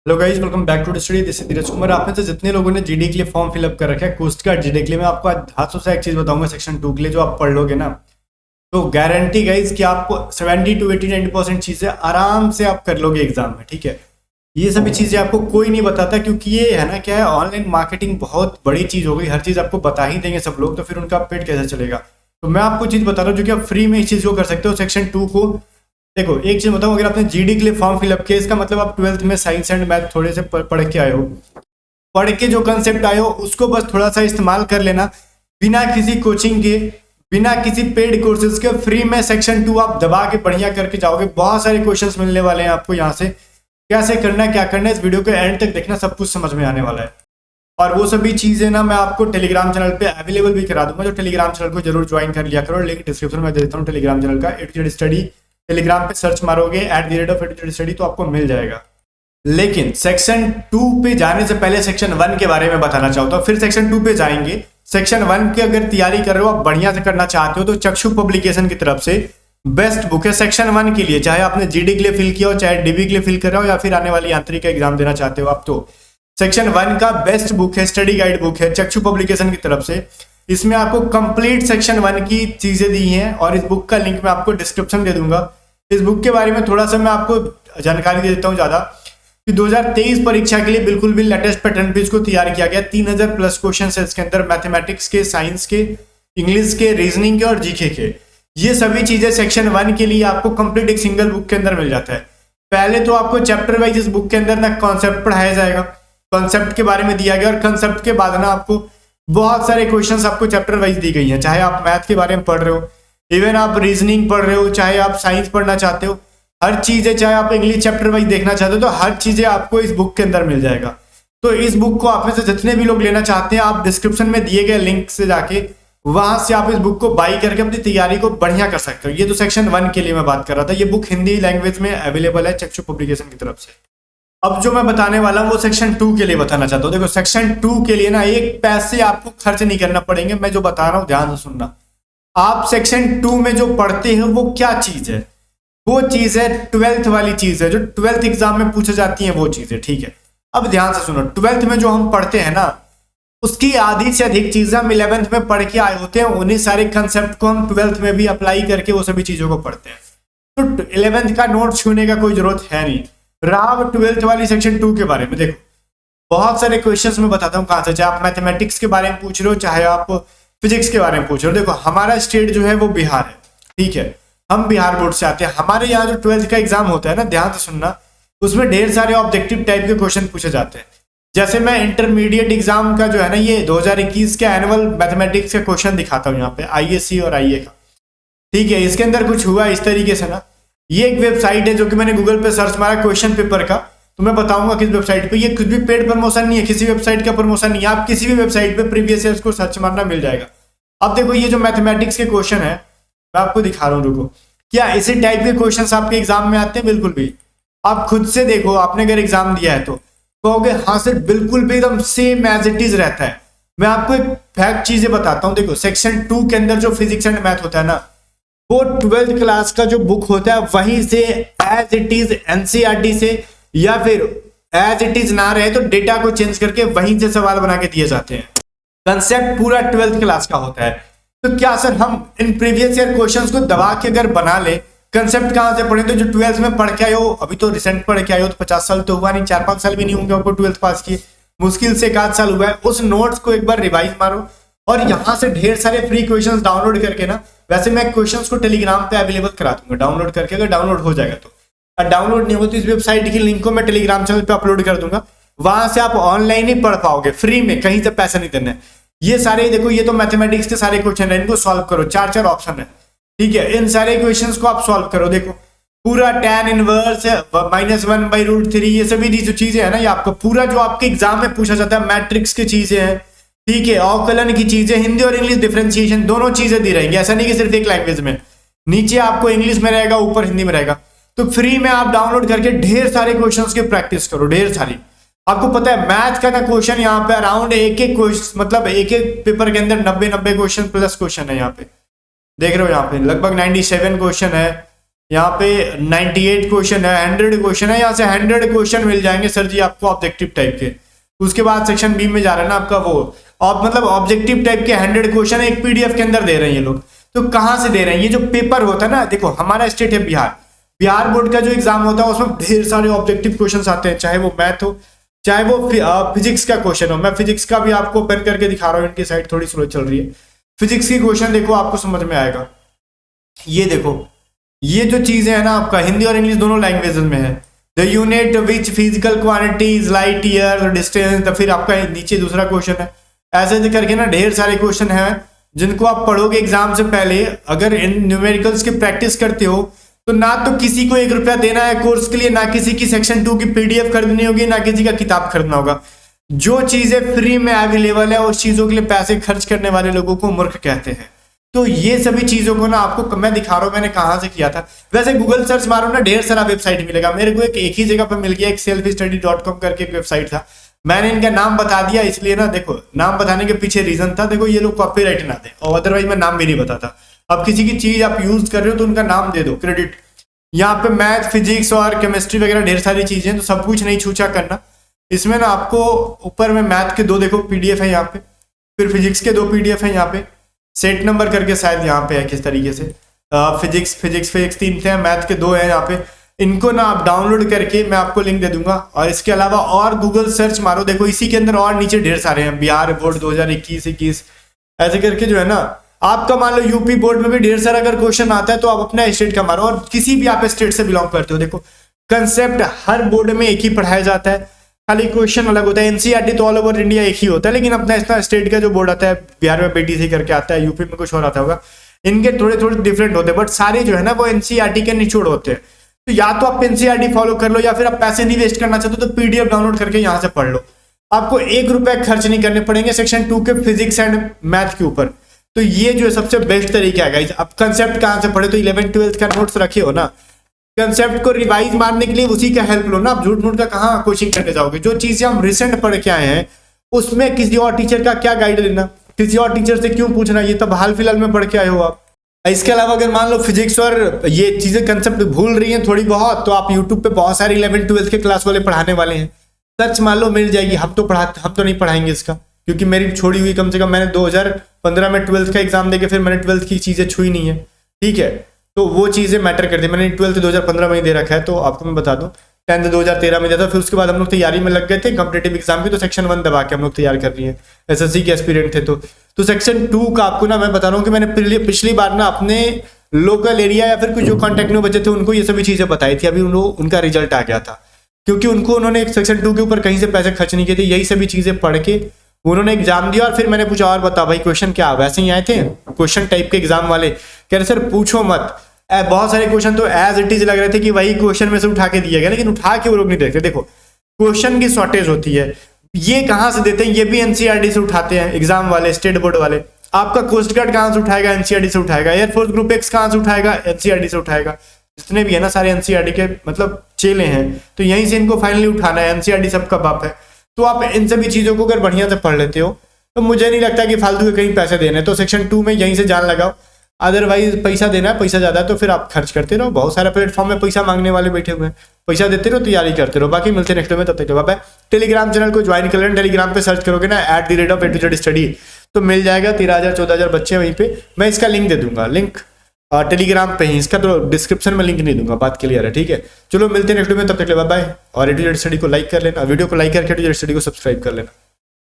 Hello guys, welcome back to the study. This is Dheeraj Kumar. आप में से जितने लोगों ने जीडी के लिए फॉर्म फिलअप कर रखा है, कोस्ट गार्ड जीडी के लिए, मैं आपको आज हाथों से एक चीज बताऊंगा सेक्शन 2 के लिए। जो आप पढ़ लोगे ना, तो गारंटी गाइस कि आपको 70 to 80-90% चीजें आराम से आप कर लोगे एग्जाम में। ठीक है, ये सभी चीजें आपको कोई नहीं बताता, क्योंकि ये है ना, क्या है, ऑनलाइन मार्केटिंग बहुत बड़ी चीज हो गई। हर चीज आपको बता ही देंगे सब लोग, तो फिर उनका पेट कैसे चलेगा। तो मैं आपको चीज बता रहा हूँ जो कि आप फ्री में इस चीज को कर सकते हो। सेक्शन 2 को देखो, एक चीज बताऊं, अगर आपने जीडी के लिए फॉर्म फिलअप किया, इसका मतलब आप 12th में साइंस एंड मैथ थोड़े से पढ़ के आए हो। पढ़ के जो कंसेप्ट आए हो उसको बस थोड़ा सा इस्तेमाल कर लेना, बिना किसी कोचिंग के, बिना किसी पेड कोर्सेज के। फ्री में सेक्शन 2 आप दबा के बढ़िया करके जाओगे। बहुत सारे क्वेश्चंस मिलने वाले हैं आपको यहाँ से। कैसे करना है, क्या करना है, इस वीडियो के एंड तक देखना, सब कुछ समझ में आने वाला है। और वो सभी चीजें ना मैं आपको टेलीग्राम चैनल पे अवेलेबल भी करा दूंगा। जो टेलीग्राम चैनल को जरूर ज्वाइन कर लिया करो, लिंक डिस्क्रिप्शन में दे देता हूँ टेलीग्राम चैनल का। A to Z study Telegram पे सर्च मारोगे @A2Z तो आपको मिल जाएगा। लेकिन सेक्शन 2 पे जाने से पहले सेक्शन 1 के बारे में बताना चाहता हूँ, फिर सेक्शन 2 पे जाएंगे। सेक्शन 1 की अगर तैयारी कर रहे हो, आप बढ़िया से करना चाहते हो, तो चक्षु पब्लिकेशन की तरफ से बेस्ट बुक है सेक्शन 1 के लिए। चाहे आपने जीडी के लिए फिल किया हो, चाहे डीबी के लिए फिल कर रहे हो, या फिर आने वाली आंतरिक का एग्जाम देना चाहते हो आप, तो सेक्शन 1 का बेस्ट बुक है, स्टडी गाइड बुक है चक्षु पब्लिकेशन की तरफ से। इसमें आपको कंप्लीट सेक्शन 1 की चीजें दी हैं, और इस बुक का लिंक मैं आपको डिस्क्रिप्शन दे दूंगा। इस बुक के बारे में थोड़ा सा मैं आपको जानकारी दे देता हूँ ज्यादा, कि 2023 परीक्षा के लिए बिल्कुल भी लेटेस्ट पैटर्न पे इसको तैयार किया गया। 3000 प्लस क्वेश्चन है इसके अंदर, मैथमेटिक्स के, साइंस के, इंग्लिश के, रीजनिंग के और जीके के। ये सभी चीजें सेक्शन 1 के लिए आपको कंप्लीट एक सिंगल बुक के अंदर मिल जाता है। पहले तो आपको चैप्टर वाइज इस बुक के अंदर ना कॉन्सेप्ट पढ़ाया जाएगा, कॉन्सेप्ट के बारे में दिया गया, और कॉन्सेप्ट के बाद ना आपको बहुत सारे क्वेश्चंस आपको चैप्टर वाइज दी गई हैं। चाहे आप मैथ के बारे में पढ़ रहे हो, इवन आप रीजनिंग पढ़ रहे हो, चाहे आप साइंस पढ़ना चाहते हो, हर चीजें, चाहे आप इंग्लिश चैप्टर वाइज देखना चाहते हो, तो हर चीजें आपको इस बुक के अंदर मिल जाएगा। तो इस बुक को आप में से जितने भी लोग लेना चाहते हैं, आप डिस्क्रिप्शन में दिए गए लिंक से जाके वहां से आप इस बुक को बाई करके अपनी तैयारी को बढ़िया कर सकते हो। ये तो सेक्शन 1 के लिए मैं बात कर रहा था। ये बुक हिंदी लैंग्वेज में अवेलेबल है चक्षु पब्लिकेशन की तरफ से। अब जो मैं बताने वाला हूं वो सेक्शन 2 के लिए बताना चाहता हूँ। देखो, सेक्शन 2 के लिए ना एक पैसे आपको खर्च नहीं करना पड़ेंगे। मैं जो बता रहा हूँ ध्यान से सुनना। आप सेक्शन 2 में जो पढ़ते हैं वो क्या चीज है, वो चीज है 12th वाली चीज है, जो 12th एग्जाम में पूछी जाती है वो चीज है। ठीक है, अब ध्यान से सुनो। 12th में जो हम पढ़ते हैं ना, उसकी आधी से अधिक चीजें हम 11th में पढ़ के आए होते हैं। उन्हीं सारे कंसेप्ट को हम 12th में भी अप्लाई करके वो सभी चीजों को पढ़ते हैं। तो 11th का नोट छूने का कोई जरूरत है नहीं। रहा 12th वाली सेक्शन 2 के बारे में, देखो बहुत सारे क्वेश्चंस मैं बताता हूँ कहां से। चाहे आप मैथमेटिक्स के बारे में पूछ रहे हो, चाहे आप फिजिक्स के बारे में पूछ रहे हो। देखो, हमारा स्टेट जो है वो बिहार है। ठीक है, हम बिहार बोर्ड से आते हैं। हमारे यहाँ जो 12th का एग्जाम होता है ना, ध्यान से सुनना, उसमें ढेर सारे ऑब्जेक्टिव टाइप के क्वेश्चन पूछे जाते हैं। जैसे मैं इंटरमीडिएट एग्जाम का जो है ना, ये 2021 के एनुअल मैथमेटिक्स का क्वेश्चन दिखाता हूँ यहाँ पे, आईएससी और आईए का। ठीक है, इसके अंदर कुछ हुआ इस तरीके से ना। ये एक वेबसाइट है जो कि मैंने गूगल पे सर्च मारा क्वेश्चन पेपर का, तो मैं बताऊंगा किस वेबसाइट पे। ये कुछ भी पेड प्रमोशन नहीं है, किसी वेबसाइट का प्रमोशन नहीं है। आप किसी भी वेबसाइट पे प्रीवियस ईयर्स को सर्च मारना मिल जाएगा। अब देखो, ये जो मैथमेटिक्स के क्वेश्चन है मैं आपको दिखा रहा हूँ, रुको। क्या इसी टाइप के क्वेश्चन आपके एग्जाम में आते हैं? बिल्कुल भी। आप खुद से देखो, आपने अगर एग्जाम दिया है तो कहोगे हाँ सर, बिल्कुल भी एकदम सेम एज इट इज रहता है। मैं आपको एक फैक्ट चीजें बताता हूँ। देखो, सेक्शन 2 के अंदर जो फिजिक्स एंड मैथ होता है ना, वो 12th क्लास का जो बुक होता है वहीं से एज इट इज एनसीईआरटी से, या फिर एज इट इज ना रहे तो डेटा को चेंज करके वहीं से सवाल बना के दिए जाते हैं। कंसेप्ट पूरा 12th क्लास का होता है। तो क्या सर हम इन प्रीवियस ईयर क्वेश्चंस को दबा के अगर बना ले, कंसेप्ट कहां से पढ़े? तो जो 12th में पढ़ के आए हो, अभी तो रिसेंट पढ़ के आए हो, तो 50 साल तो हुआ नहीं, 4-5 साल भी नहीं होंगे आपको 12th पास किए, मुश्किल से 1 साल हुआ है। उस नोट्स को एक बार रिवाइज मारो, और यहाँ से ढेर सारे फ्री क्वेश्चंस डाउनलोड करके ना, वैसे मैं क्वेश्चंस को टेलीग्राम पे अवेलेबल करा दूंगा डाउनलोड करके, अगर डाउनलोड हो जाएगा तो। और डाउनलोड नहीं हो तो इस वेबसाइट की लिंक को मैं टेलीग्राम चैनल पे अपलोड कर दूंगा। वहां से आप ऑनलाइन ही पढ़ पाओगे फ्री में, कहीं से पैसा नहीं देना है। ये सारे देखो, ये तो मैथमेटिक्स के सारे क्वेश्चन है, इनको सॉल्व करो। 4 ऑप्शन है। ठीक है, इन सारे क्वेश्चंस को आप सॉल्व करो। देखो, पूरा tan इनवर्स -1/√3, ये सभी जो चीजें है ना, ये आपका पूरा जो आपके एग्जाम में पूछा जाता है, मैट्रिक्स की चीजें हैं। ठीक है, अवकलन की चीजें, हिंदी और इंग्लिश डिफरेंशिएशन दोनों चीजें दी रहेंगी। ऐसा नहीं कि सिर्फ एक लैंग्वेज में, नीचे आपको इंग्लिश में रहेगा, ऊपर हिंदी में रहेगा। तो फ्री में आप डाउनलोड करके ढेर सारे क्वेश्चंस की प्रैक्टिस करो, ढेर सारी। आपको पता है मैथ का ना क्वेश्चन यहाँ पे अराउंड एक क्वेश्चन, मतलब एक पेपर के अंदर 90 क्वेश्चन प्लस क्वेश्चन है। यहाँ पे देख रहे हो, यहाँ पे लगभग 97 क्वेश्चन है। यहाँ पे 98 क्वेश्चन है, 100 क्वेश्चन है, यहाँ से 100 क्वेश्चन मिल जाएंगे सर जी आपको ऑब्जेक्टिव टाइप के। उसके बाद सेक्शन बी में जा रहा है ना आपका वो मतलब ऑब्जेक्टिव टाइप के 100 क्वेश्चन एक पीडीएफ के अंदर दे रहे हैं ये लोग। तो कहाँ से दे रहे हैं? ये जो पेपर होता है ना, देखो हमारा स्टेट है बिहार, बिहार बोर्ड का जो एग्जाम होता है उसमें ढेर सारे ऑब्जेक्टिव क्वेश्चन आते हैं, चाहे वो मैथ हो चाहे वो फिजिक्स का क्वेश्चन हो। मैं फिजिक्स का भी आपको पेन करके दिखा रहा हूँ, इनकी साइड थोड़ी स्लो चल रही है। फिजिक्स की क्वेश्चन देखो आपको समझ में आएगा। ये देखो ये जो चीजें है ना आपका हिंदी और इंग्लिश दोनों लैंग्वेजेस में है। The unit which physical quantities light year distance, तो फिर आपका नीचे दूसरा क्वेश्चन है। ऐसे करके ना ढेर सारे क्वेश्चन हैं जिनको आप पढ़ोगे एग्जाम से पहले। अगर इन न्यूमेरिकल्स की प्रैक्टिस करते हो तो ना तो किसी को 1 रुपया देना है कोर्स के लिए, ना किसी की सेक्शन 2 की पीडीएफ खरीदनी होगी, ना किसी का किताब खरीदना होगा। जो चीजें फ्री में अवेलेबल है उस चीजों के लिए पैसे खर्च करने वाले लोगों को मूर्ख कहते हैं। तो ये सभी चीजों को ना आपको मैं दिखा रहा हूँ मैंने कहाँ से किया था। वैसे गूगल सर्च मारो ना ढेर सारा वेबसाइट मिलेगा। मेरे को एक ही जगह पर मिल गया, एक selfstudy.com करके एक वेबसाइट था। मैंने इनका नाम बता दिया इसलिए ना, देखो नाम बताने के पीछे रीजन था, देखो ये लोग कॉपीराइट ना दे, और अदरवाइज मैं नाम भी नहीं बताता। अब किसी की चीज आप यूज कर रहे हो तो उनका नाम दे दो, क्रेडिट। यहाँ पे मैथ फिजिक्स और केमिस्ट्री वगैरह ढेर सारी चीजें, तो सब कुछ नहीं छूछा करना। इसमें ना आपको ऊपर में मैथ के 2 देखो पीडीएफ है यहाँ पे, फिर फिजिक्स के 2 पीडीएफ है यहाँ पे, सेट नंबर करके शायद यहाँ पे है किस तरीके से, फिजिक्स 3 थे, मैथ के 2 है यहाँ पे। इनको ना आप डाउनलोड करके मैं आपको लिंक दे दूंगा। और इसके अलावा और गूगल सर्च मारो, देखो इसी के अंदर और नीचे ढेर सारे हैं, बिहार बोर्ड 2021 ऐसे करके जो है ना आपका मान लो यूपी बोर्ड में भी ढेर सारा अगर क्वेश्चन आता है तो आप अपना स्टेट का मारो, और किसी भी आप स्टेट से बिलोंग करते हो। देखो कंसेप्ट हर बोर्ड में एक ही पढ़ाया जाता है, खाली क्वेश्चन अलग होता है। एनसीईआरटी तो ऑल ओवर इंडिया एक ही होता है, लेकिन अपना इसका स्टेट का जो बोर्ड आता है, बिहार में बीटीसी करके आता है, यूपी में कुछ और आता होगा, इनके थोड़े थोड़े डिफरेंट होते हैं, बट सारे जो है ना वो एनसीईआरटी के निचोड़ होते हैं। तो या तो आप एनसीईआरटी फॉलो कर लो, या फिर आप पैसे नहीं वेस्ट करना चाहते तो पीडीएफ डाउनलोड करके यहाँ से पढ़ लो। आपको 1 रुपया खर्च नहीं करने पड़ेंगे सेक्शन 2 के फिजिक्स एंड मैथ के ऊपर। तो ये जो है सबसे बेस्ट तरीका है गाइस। अब कंसेप्ट कहाँ से पढ़े, तो 11th-12th का नोट्स रखे हो ना, कंसेप्ट को रिवाइज मारने के लिए उसी का हेल्प लो ना। आप झूठ मूठ का कहाँ कोचिंग करने जाओगे? जो चीजें हम रिसेंट पढ़ के आए हैं उसमें किसी और टीचर का क्या गाइड लेना, किसी और टीचर से क्यों पूछना, ये तब हाल फिलहाल में पढ़ के आए हो आप। इसके अलावा अगर मान लो फिजिक्स और ये चीजें कंसेप्ट भूल रही हैं थोड़ी बहुत, तो आप यूट्यूब पे बहुत सारे 11th-12th के क्लास वाले पढ़ाने वाले हैं, सर्च मान लो मिल जाएगी। हम तो नहीं पढ़ाएंगे इसका, क्योंकि मेरी छोड़ी हुई कम से कम मैंने 2015 में 12th का एग्जाम देके फिर मैंने 12th की चीजें छुई नहीं है, ठीक है। तो वो चीजें मैटर करती है। मैंने 12th 2015 में ही दे रखा है, तो आपको मैं बता दूं 10th 2013 में दिया था। फिर उसके बाद हम लोग तैयारी में लग गए थे कॉम्पिटेटिव एग्जाम की, तो सेक्शन 1 दबा के हम लोग तैयार कर रही है, एसएससी के एस्पिरेंट थे। तो सेक्शन 2 का आपको ना मैं बता रहा हूँ कि मैंने पिछली बार ना अपने लोकल एरिया या फिर कुछ जो कॉन्टेक्ट में बचे थे उनको ये सभी चीजें बताई थी। अभी उनका रिजल्ट आ गया था, क्योंकि उन्होंने सेक्शन 2 के ऊपर कहीं से पैसे खर्च नहीं किए थे, यही सभी चीजें पढ़ के उन्होंने एग्जाम दिया। और फिर मैंने पूछा और बता भाई क्वेश्चन क्या, वैसे ही आए थे क्वेश्चन टाइप के एग्जाम वाले, कह रहे सर पूछो मत, बहुत सारे क्वेश्चन तो एज इट इज लग रहे थे कि वही क्वेश्चन में से उठा के दिया गया, लेकिन उठा के वो लोग नहीं देखते। देखो क्वेश्चन की शॉर्टेज होती है, ये कहाँ से देते हैं, ये भी एनसीईआरटी से उठाते हैं एग्जाम वाले, स्टेट बोर्ड वाले। आपका कोस्ट गार्ड कहाँ से उठाएगा, एनसीईआरटी से उठाएगा। एयरफोर्स ग्रुप एक्स कहाँ से उठाएगा, एनसीईआरटी से उठाएगा। जितने भी है ना सारे एनसीईआरटी के मतलब चेले हैं, तो यहीं से इनको फाइनली उठाना है। एनसीईआरटी सबका बाप है। तो आप इन सभी चीजों को अगर बढ़िया से पढ़ लेते हो तो मुझे नहीं लगता कि फालतू के कहीं पैसे देने। तो सेक्शन 2 में यहीं से जान लगाओ, अदरवाइज पैसा देना है, पैसा ज्यादा है तो फिर आप खर्च करते रहो। बहुत सारे प्लेटफॉर्म में पैसा मांगने वाले बैठे हुए हैं, पैसा देते रहो, तैयारी करते रहो। बाकी मिलते नेक्स्ट में, तब तक बाय। टेलीग्राम चैनल को ज्वाइन कर लेना। टेलीग्राम पे सर्च करोगे ना @A2Z Study तो मिल जाएगा। 13,000-14,000 बच्चे वहीं पे। मैं इसका लिंक दे दूंगा, लिंक टेलीग्राम पे ही, इसका तो डिस्क्रिप्शन में लिंक नहीं दूंगा, बात क्लियर है, ठीक है। चलो मिलते हैं नेक्स्ट में, तब तक बाय। और A2Z Study को लाइक कर लेना, वीडियो को लाइक करके A2Z Study को सब्सक्राइब कर लेना।